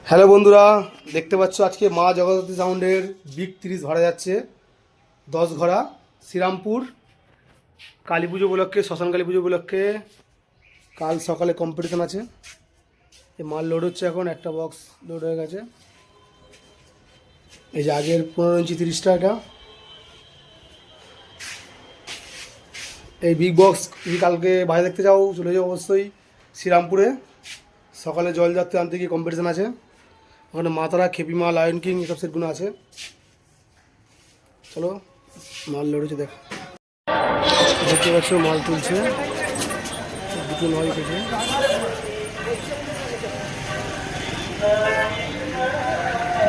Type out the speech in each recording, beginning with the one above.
Hello বন্ধুরা, দেখতে পাচ্ছ আজকে মা জগদ্ধাত্রী সাউন্ডের বিগ 30 ভাড়া যাচ্ছে 10 ঘোড়া শ্রীরামপুর কালী পুজো উপলক্ষে, শ্মশান কালী পুজো উপলক্ষে। কাল সকালে কম্পিটিশন আছে। এই মাল লোড হচ্ছে, এখন একটা বক্স লোড হয়ে গেছে। এই যে আগের 15 ইঞ্চি 30টা, এটা এই বিগ বক্স। যদি কালকে বাইরে দেখতে যাও, চলে যাও অবশ্যই শ্রীরামপুরে। সকালে জলযাত্রী আনতে গিয়ে কম্পিটিশান আছে। ওখানে মাতারা, খেপিমা, লায়ন কিং এসব সেটগুলো আছে। চলো, মাল লড়েছে, দেখো দেখতে পাচ্ছ মাল তুলছে। দুটো নয় থেকে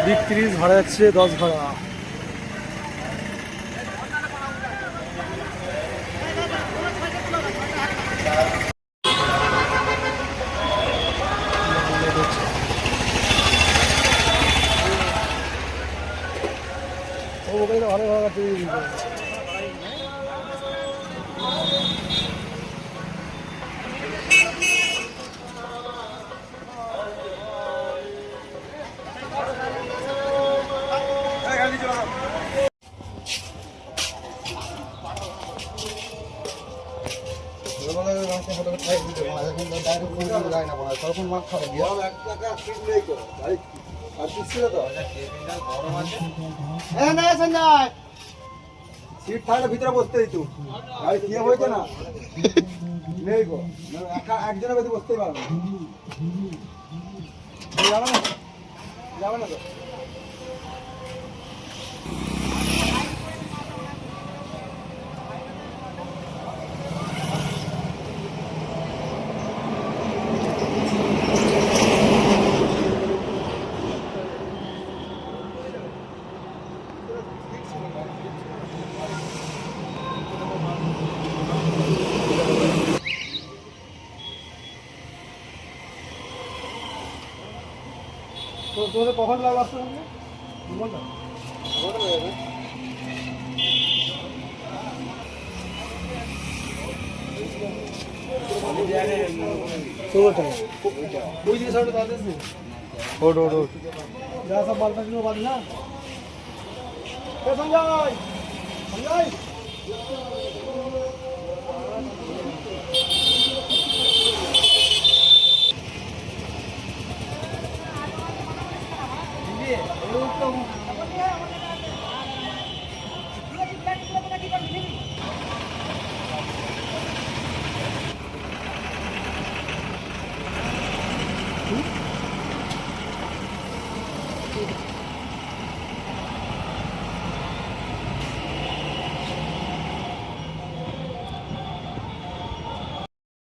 বিগ 30 ভাড়া যাচ্ছে 10 ভাড়া। ভালো ভালো সিট থাকলে ভিতরে বসতে দিত, গাড়ি কি হয়েছে না নেই গো, একজনের বেশি বসতেই পারবে না, যাবে না তো। তোমাদের কখন লাগবে আসতে হবে? सब बाल ना संजय संजय